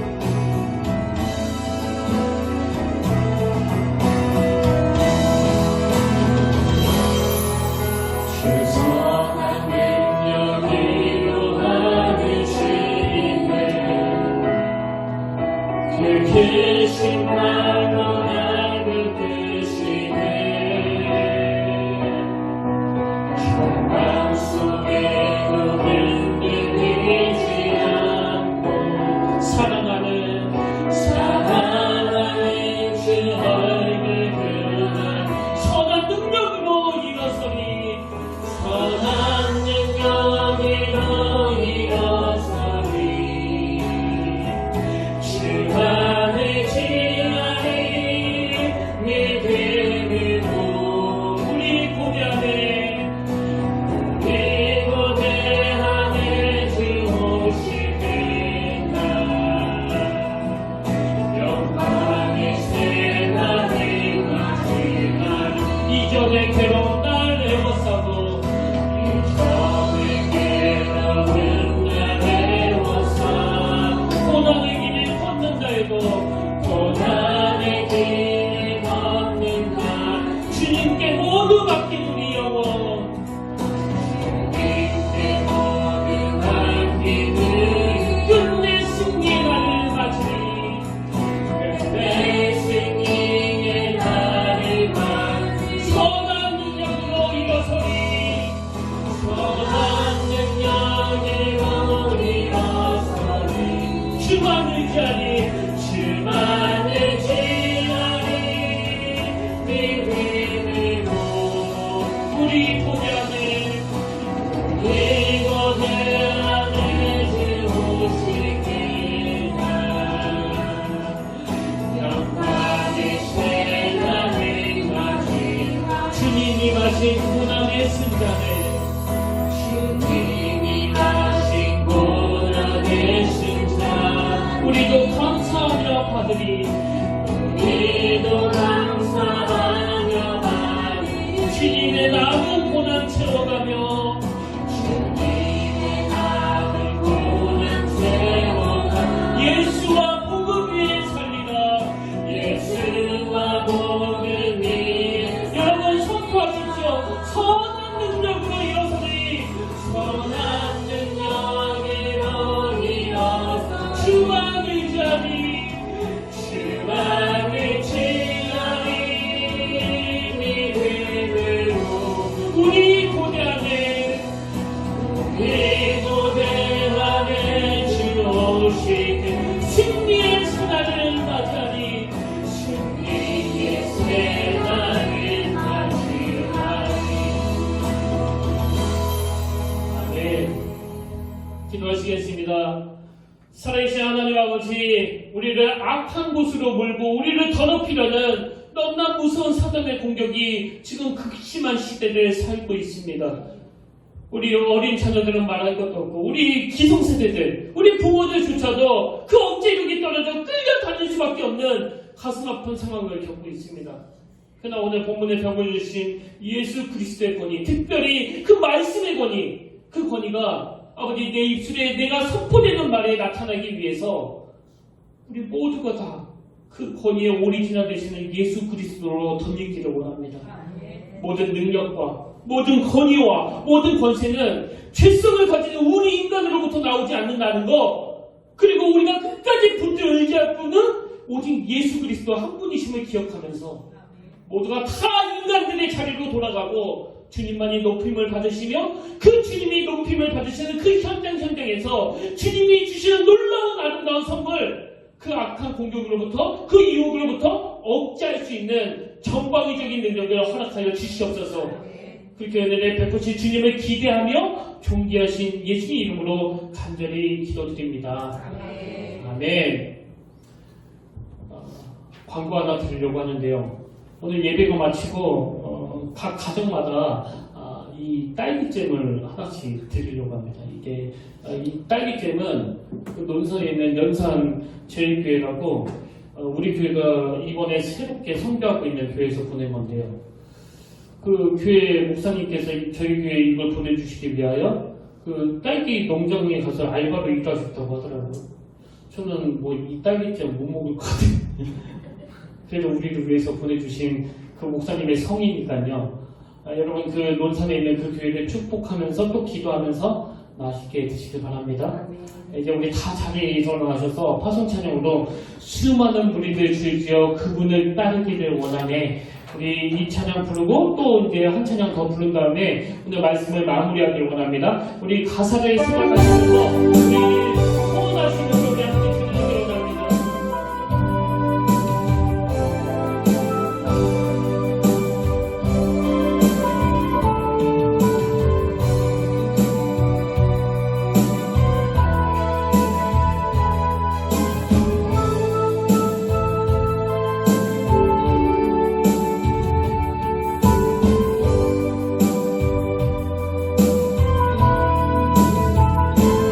S1: 계신 이전의 괴로운 날 애워싸고 이전의 괴로운 날 애워싸 고난의 길을 걷는다 해도 고난의 길을 걷는다 주님께 모두 맡긴 우리 영혼 주님께 모두 맡긴 우리 끝내 승리의 날을 맞으리 끝내 승리의 날을 맞으리 선한 능력으로 일어서리 선한 능력으로 일어서리 주만 의지하리 주만 의지하리 믿음으로 우리 고대하네 우리 고대하네 주오시기나 영광의 신랑을 맞이 주님이 마신 고난의 승자네 주님이 마신 고난의 승자 우리도 감사하며 받으리 우리도 감사하며 받으리 주님의 남은 고난 채워가며 주님의 남은 고난 채워가며 예수와 복음 위에 살리라 예수와 복음 위에 여러분 선포하십시오 선한 능력으로 일어서리 선한 능력으로 일어서 주만 의지하리 주만 의지하리 믿음으로 우리 고대하네 우리 고대하네 주 오시는 승리의 새날을 맞이하리 승리의 새날을 맞이하리 아멘 기도하시겠습니다. 살아계신 하나님 아버지 우리를 악한 곳으로 몰고 우리를 더럽히려는 너무나 무서운 사단의 공격이 지금 극심한 시대를 살고 있습니다. 우리 어린 자녀들은 말할 것도 없고 우리 기성세대들 우리 부모들조차도 그 억제력이 떨어져 끌려다닐 수밖에 없는 가슴 아픈 상황을 겪고 있습니다. 그러나 오늘 본문에 병을 주신 예수 그리스도의 권위 특별히 그 말씀의 권위 그 권위가 아버지 내 입술에 내가 선포되는 말에 나타나기 위해서 우리 모두가 다 그 권위의 오리지널 되시는 예수 그리스도로 덧입기를 원합니다. 모든 능력과 모든 권위와 모든 권세는 죄성을 가진 우리 인간으로부터 나오지 않는다는 것 그리고 우리가 끝까지 붙들어 의지할 분은 오직 예수 그리스도 한 분이심을 기억하면서 모두가 다 인간들의 자리로 돌아가고 주님만이 높임을 받으시며 그 주님이 높임을 받으시는 그 현장에서 주님이 주시는 놀라운 아름다운 선물 그 악한 공격으로부터 그 유혹으로부터 억제할 수 있는 전방위적인 능력을 허락하여 주시옵소서. 그렇게 은혜를 베푸신 주님을 기대하며 존귀하신 예수의 이름으로 간절히 기도드립니다. 아멘. 광고 하나 드리려고 하는데요. 오늘 예배가 마치고 각 가정마다 이 딸기잼을 하나씩 드리려고 합니다. 이게 이 딸기잼은 그 논산에 있는 연산제일교회라고 우리 교회가 이번에 새롭게 선교하고 있는 교회에서 보낸 건데요. 그 교회 목사님께서 저희 교회에 이걸 보내주시기 위하여 그 딸기 농장에 가서 알바로 일하셨다고 하더라고요. 저는 뭐 이 딸기잼 못 먹을 것 같아요. 그래도 우리를 위해서 보내주신 그 목사님의 성이니까요. 여러분 그 논산에 있는 그 교회를 축복하면서 또 기도하면서 맛있게 드시길 바랍니다. 이제 우리 다 자리에 일어나셔서 파송 찬양으로 수많은 무리들 주의지어 그분을 따르기를 원하네. 우리 이 찬양 부르고 또 이제 한 찬양 더 부른 다음에 오늘 말씀을 마무리하길 원합니다. 우리 가사를 생각하시면서 우리 소원하시는 노래 함께 드리기를 원합니다.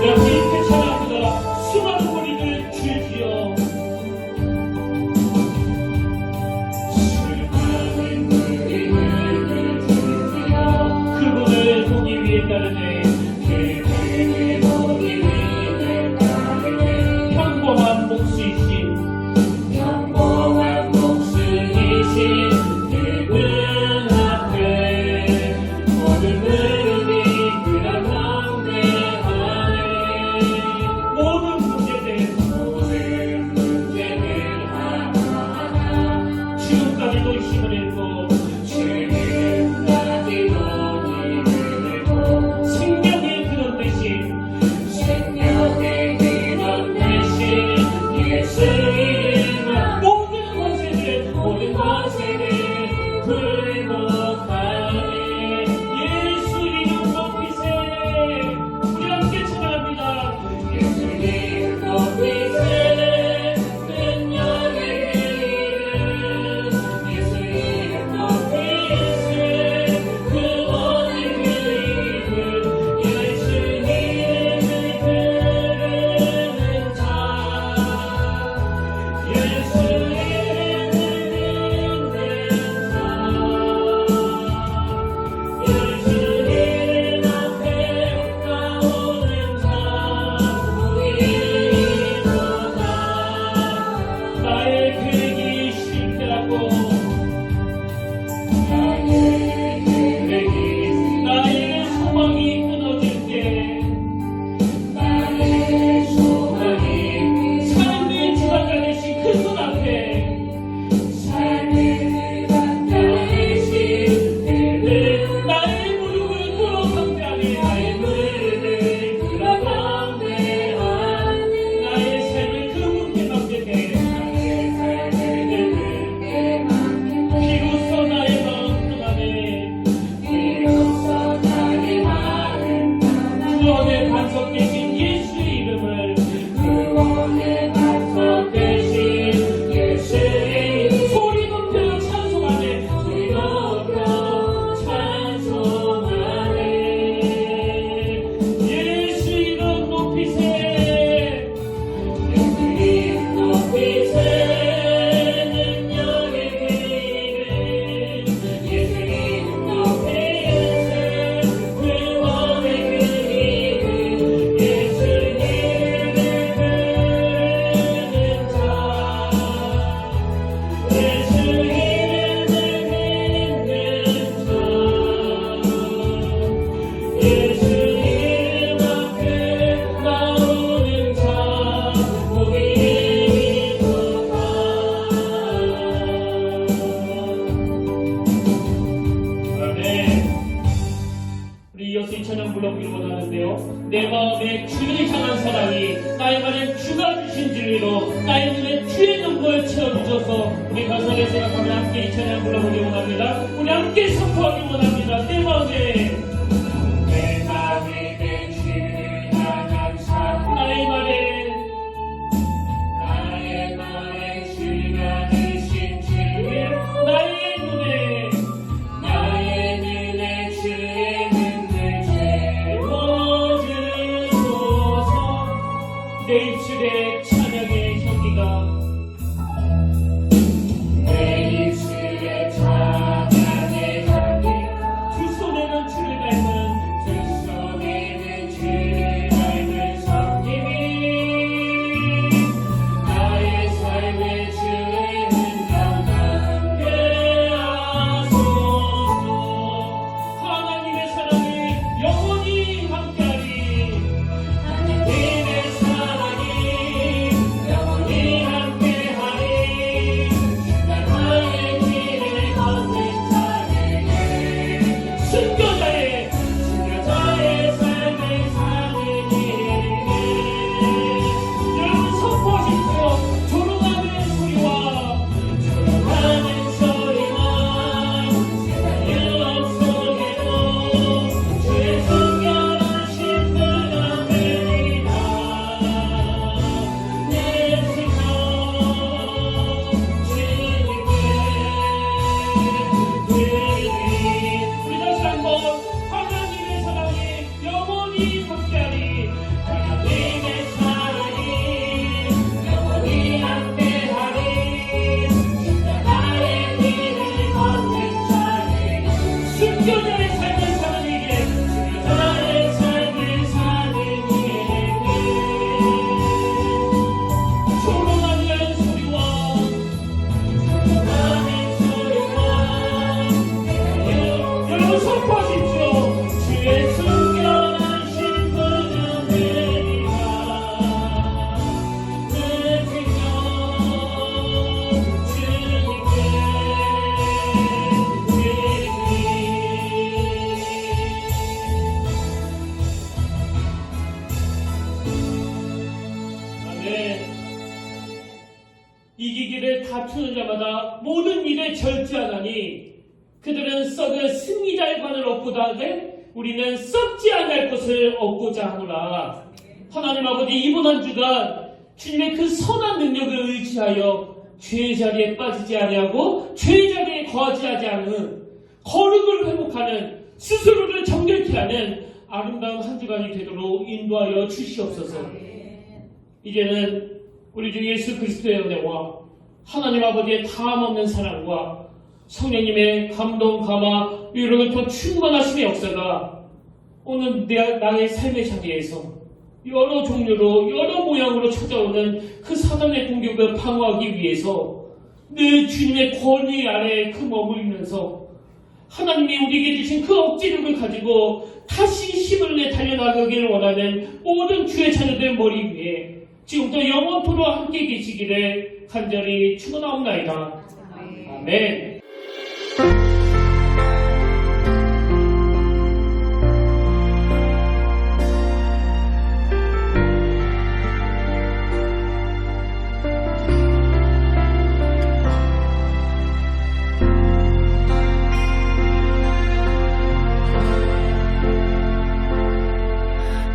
S1: 이렇게 찬양합니다. 수많은 그것에는 굴복하네. 예수 이름 높이세. 우리 함께 찬양합니다. 예수 이름 높이세. 능력의 이름 예수 이름 높이세. 구원의 이름 예수 이름을 부르는 자 예수 이름을 믿는 자 예수 이름 앞에 나오는 자 우리보다 나의 계획이 실패하고 나의 소망이 끊어질 때 나의 소망이 삶의 주관자 되신 그 손 앞에 삶의 주관자 되신 그는 나의 무릎을 꿇어 경배하네. 나의 무릎을 꿇어 경배하네. 나의 삶을 그분께 맡게 돼. 나의 삶을 그분께 맡게 돼. 비로소 나의 마음 편하네. 비로소 나의 마음 편하네. 구원의 반석 되신 예수의 이름을 구원의 반석 되신 예수의 이름 소리 높여 찬송하네. 소리 높여 찬송하네. 예수 이름 높이세. 예수 이름 높이세. 능력의 이름 예수 이름 높이세. 구원의 이름 예수 이름을 부르는 자 예수 이름을 믿는 자 예수 이름 앞에 나오는 자 우리보다 아멘. 우리 이어서 이 찬양 불러보기를 원하는데요. 내 마음에 주를 향한 사랑이 나의 말에 주가 주신 진리로 나의 눈에 주의 눈물 채워주셔서 우리 가사를 생각하며 함께 이 찬양 불러보기 원합니다. 우리 함께 선포하기 원합니다. 내 마음에 내 주를 향한 사랑 나의 말에 주가 주신 진리로 나의 눈에 주의 눈을 채워주소서. 내 입술에 찬양의 향기가 내 입술에 찬양의 향기가 두 손에는 주를 닮은 성님이 나의 삶의 주의 흔적 남게 하소서. 하나님의 사랑이 영원히 함께하리. 하나님의 사랑이 영원히 함께하리. 나의 길을 걷는 자에게 순교자의 삶을 사는 길에 여러분 선포하십시오. 조롱하는 소리와 세상 일억 속에도 주의 순결한 신분 앞에리라. 내 생각 주님께 우리 다시 한번 하나님의 사랑이 영원히 함께하리. 하나님의 사랑이 영원히 함께하리. 나의 길을 걷는 자에게 순교자의 삶을 사는 이에게 순교자의 삶을 사는 이에게 조롱하는 소리와 때문에 절제하나니 그들은 썩은 승리자의 관을 얻고자 하되 우리는 썩지 아니할 것을 얻고자 하노라. 하나님 아버지, 이번 한 주간 주님의 그 선한 능력을 의지하여 죄의 자리에 빠지지 아니하고 죄의 자리에 거하지 않은 거룩을 회복하는 스스로를 정결케 하는 아름다운 한 주간이 되도록 인도하여 주시옵소서. 이제는 우리 주 예수 그리스도의 은혜와 하나님 아버지의 다함없는 사랑과 성령님의 감동, 감화, 위로를 더 충만하심의 역사가 오늘 나의 삶의 자리에서 여러 종류로 여러 모양으로 찾아오는 그 사단의 공격을 방어하기 위해서 늘 주님의 권위 아래에 그 머무르면서 하나님이 우리에게 주신 그 억지력을 가지고 다시 힘을 내 달려나가기를 원하는 모든 주의 자녀들 머리 위에 지금부터 영원토록 함께 계시기를 간절히 축원하옵나이다. 아멘.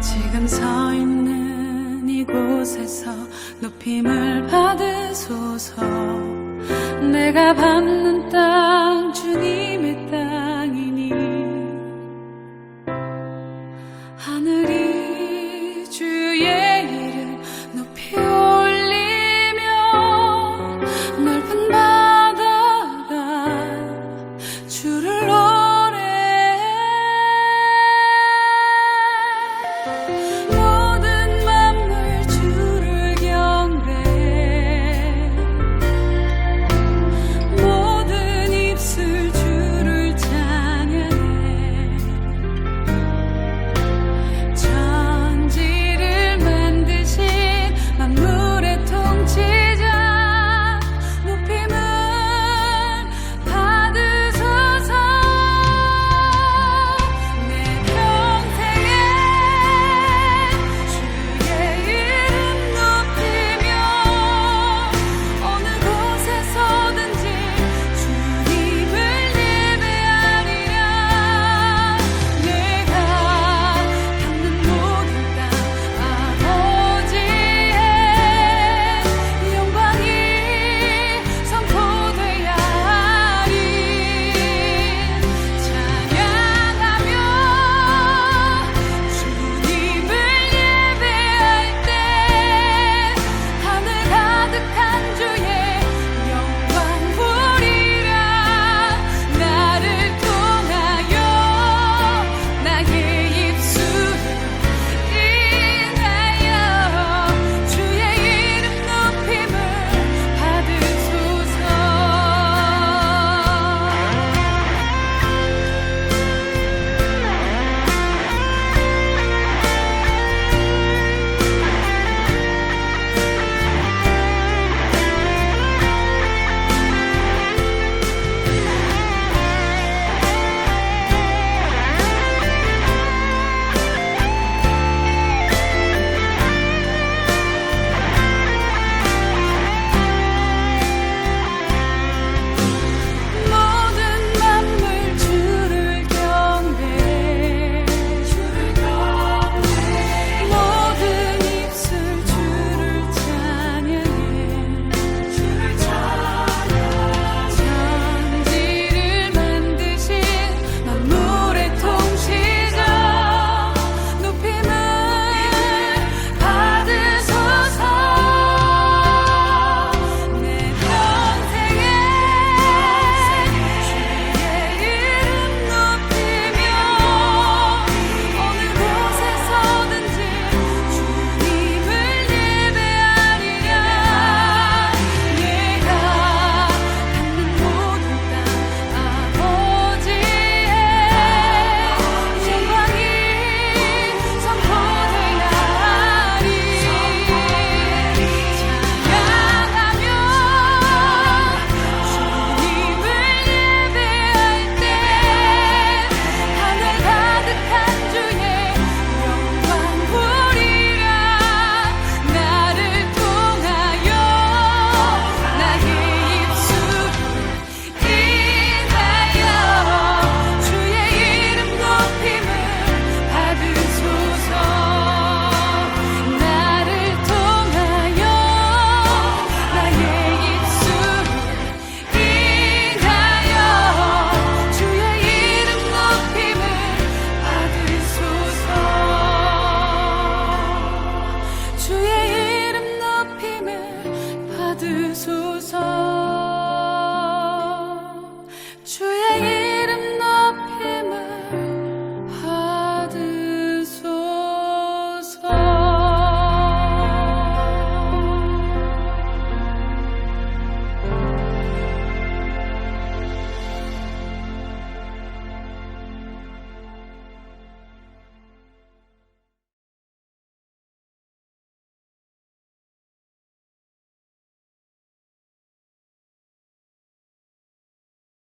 S3: 지금 서 있는 이곳에서 높임을 받으소서. 내가 밟는 땅 주님의 땅이니 하늘이 주의 이름 높이 올리며 넓은 바다가 주를 노래해. 모든 만물 주를 경배해. 모든 입술 주 예수